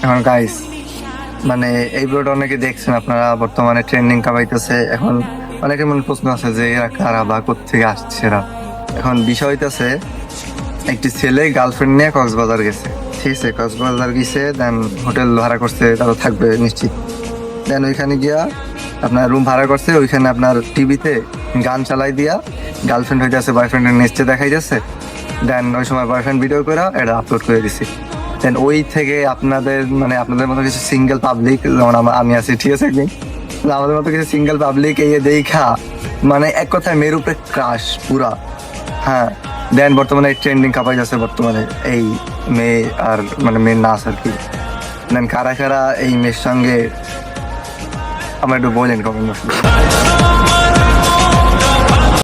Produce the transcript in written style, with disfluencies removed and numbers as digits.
এখন গাইস মানে এই ভিডিওটা অনেকে দেখছেন আপনারা, বর্তমানে ট্রেন্ডিং কামাইতেছে। এখন অনেকের মনে প্রশ্ন আছে যে এরা কারা বা কোত্থেকে আসছে এরা। এখন বিষয় হইতেছে, একটি ছেলে গার্লফ্রেন্ড নিয়ে কক্সবাজার গেছে, ঠিক আছে? কক্সবাজার গেছে, দেন হোটেল ভাড়া করছে, তারা থাকবে নিশ্চিত। দেন ওইখানে গিয়া আপনার রুম ভাড়া করছে, ওইখানে আপনার টিভিতে গান চালাই দিয়া গার্লফ্রেন্ড হইতেছে বয়ফ্রেন্ডের নেচতে দেখাই যাচ্ছে। দেন ওই সময় বয়ফ্রেন্ড ভিডিও করে এটা আপলোড করে দিছি। দেন ওই থেকে আপনাদের মতো কিছু সিঙ্গেল পাবলিক, যেমন আমি আছি, ঠিক আছে, একদিন আমাদের মতো কিছু সিঙ্গেল পাবলিক এই দেখা মানে এক কথায় মেয়ের উপরে ক্রাশ পুরা। হ্যাঁ, দেন বর্তমানে ট্রেন্ডিং কাপাই যাচ্ছে বর্তমানে এই মেয়ে, আর মানে মেয়ের নাচ আর কি। দেন কারা কারা এই মেয়ের সঙ্গে আমার একটু বলেন কমেন্ট বক্সে।